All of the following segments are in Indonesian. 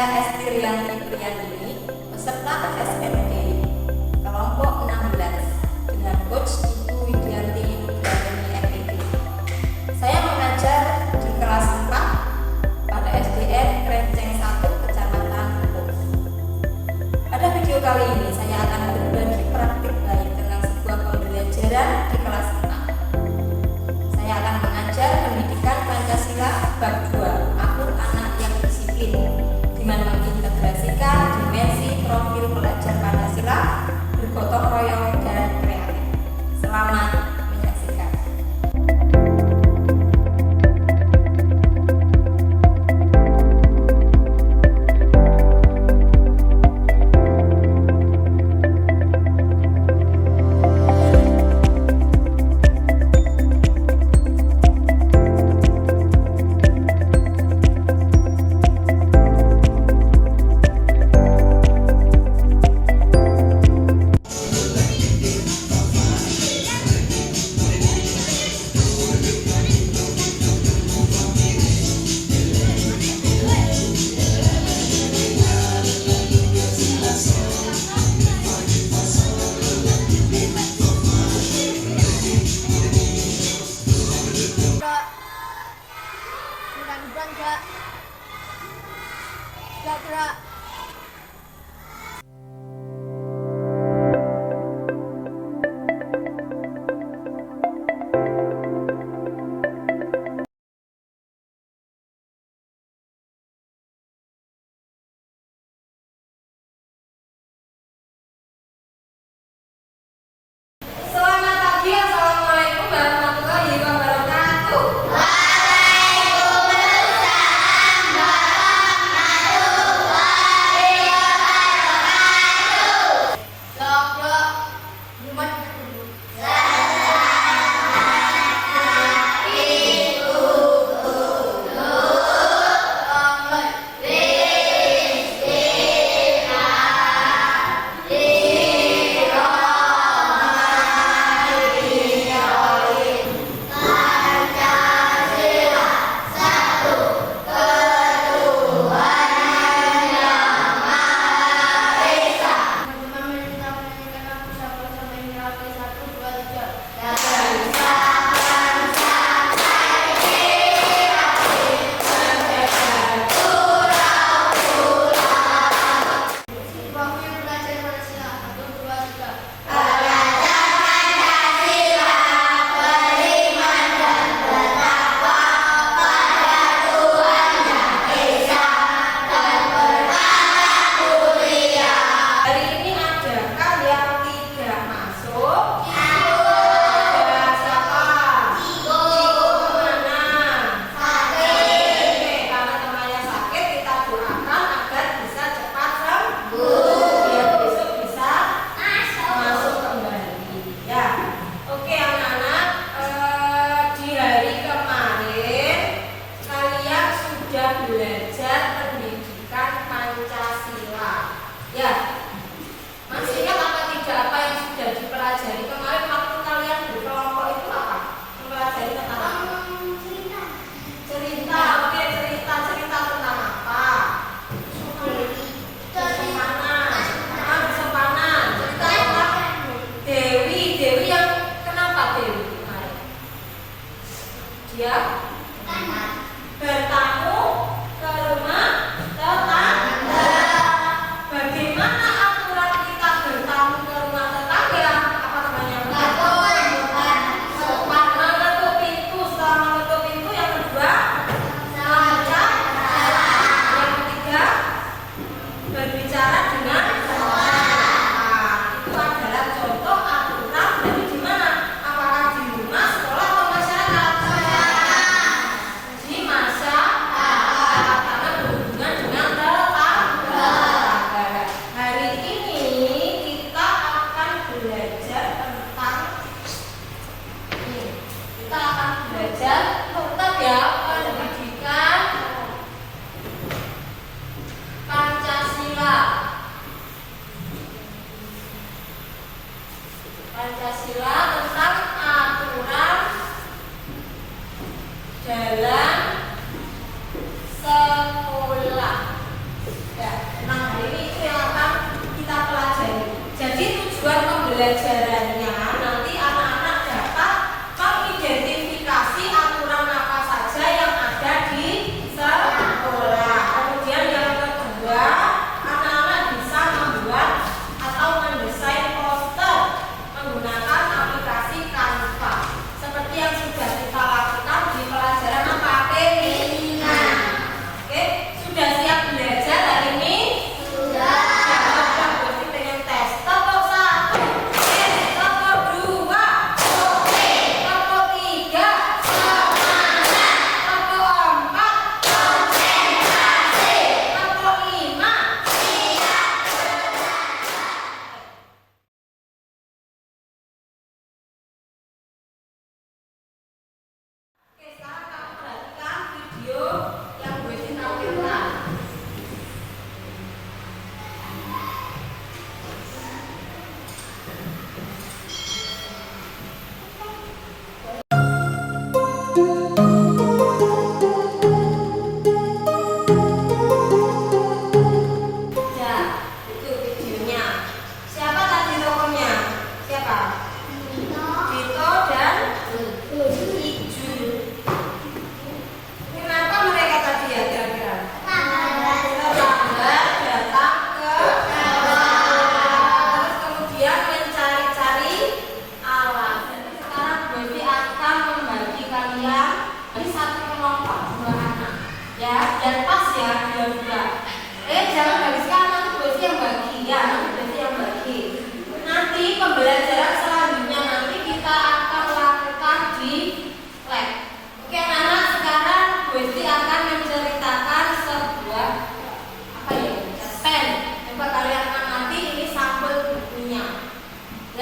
Hestirianti Priyandini, peserta SMD kelompok 16 dengan Coach Ibu Widianti Nugraheni MED. Saya mengajar di kelas 4 pada SDN Krenceng 1, Kecamatan Rupuk. Pada video kali ini saya akan berbagi praktik baik tentang sebuah pembelajaran di kelas 4. Saya akan mengajar pendidikan Pancasila bab 2, Aku Anak yang Disiplin, dengan mengintegrasikan dimensi profil pelajar Pancasila bergotong royong dan kreatif. Selamat menyaksikan. Gerak. Selamat pagi, assalamualaikum warahmatullahi wabarakatuh. Waalaikumsalam warahmatullahi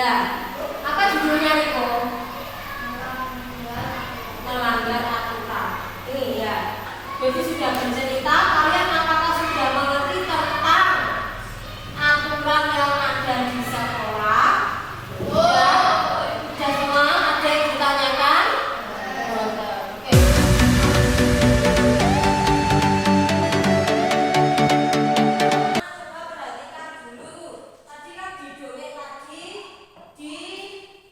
Ya, apa judulnya Riko? Melanggar aturan. Ini ya. Jadi sudah bercerita, kalian apakah sudah mengerti tentang aturan yang ada di sekolah? Sudah semua? Ada yang ditanyakan? Oke. Coba perhatikan dulu. Tadi kan di dongeng tadi di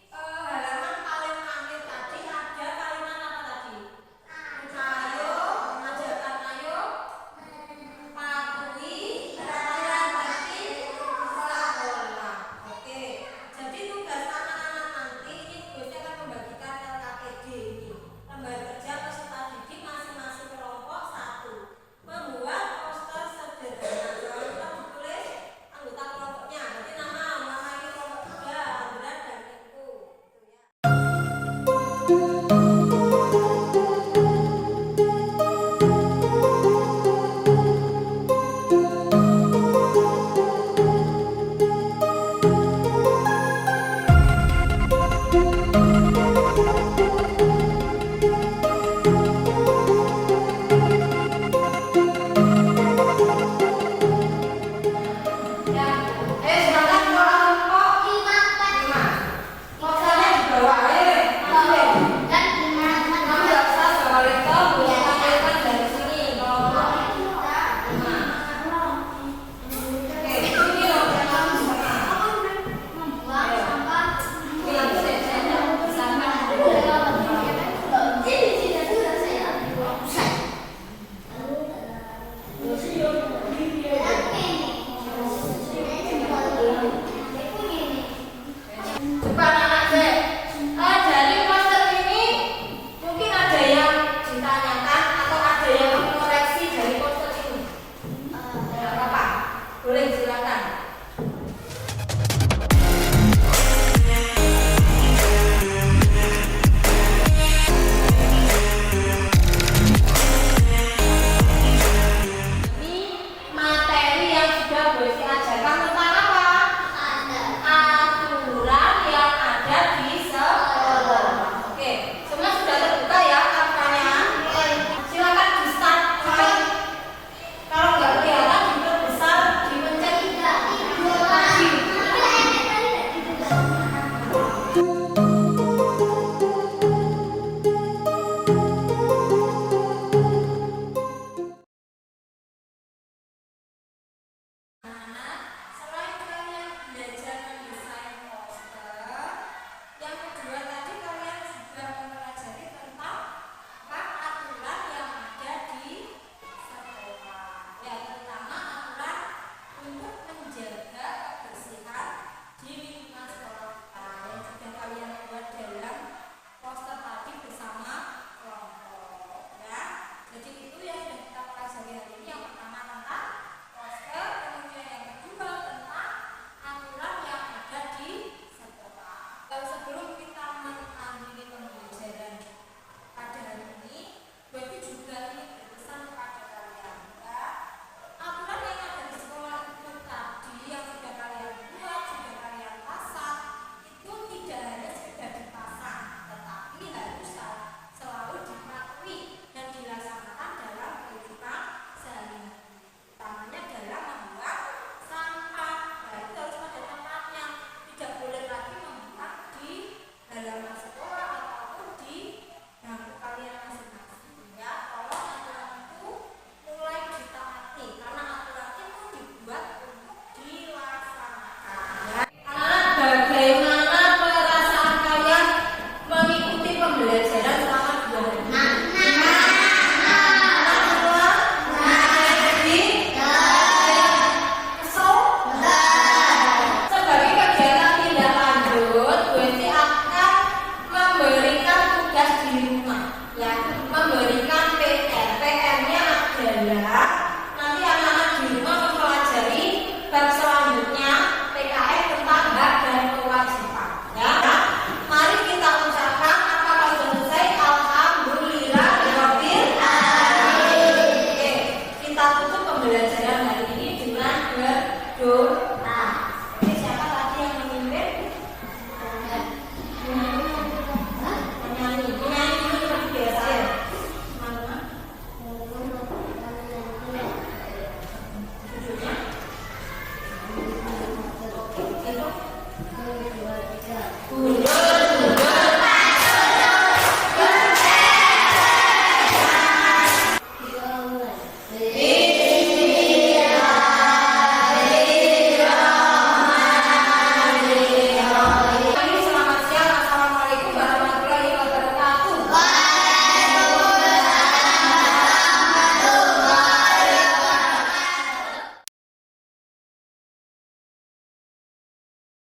halaman paling akhir tadi ada kalimat apa tadi? Ayo, ajarkan ayo patuhi peraturan tertib sekolah. Oke. Jadi tugas anak-anak nanti ini tugasnya akan membagikan LKPD ini. Lembar kerja peserta didik masing-masing kelompok 1. Membuat poster sederhana. Jangan lupa ditulis anggota kelompoknya. Berarti nama ini kelompok 3, Andra dan Niko. Gitu ya. Ya. Silakan kelompok 5. Posternya di bawah. Ayo, ambil. Ambil kertas bawa laptop, buku tampilkan dari sini kelompok 5. Oke, ini loh yang sama. Cepat anak saya. Dari poster ini mungkin ada yang ditanyakan atau ada yang mengoreksi dari poster ini. Apa? Boleh silakan.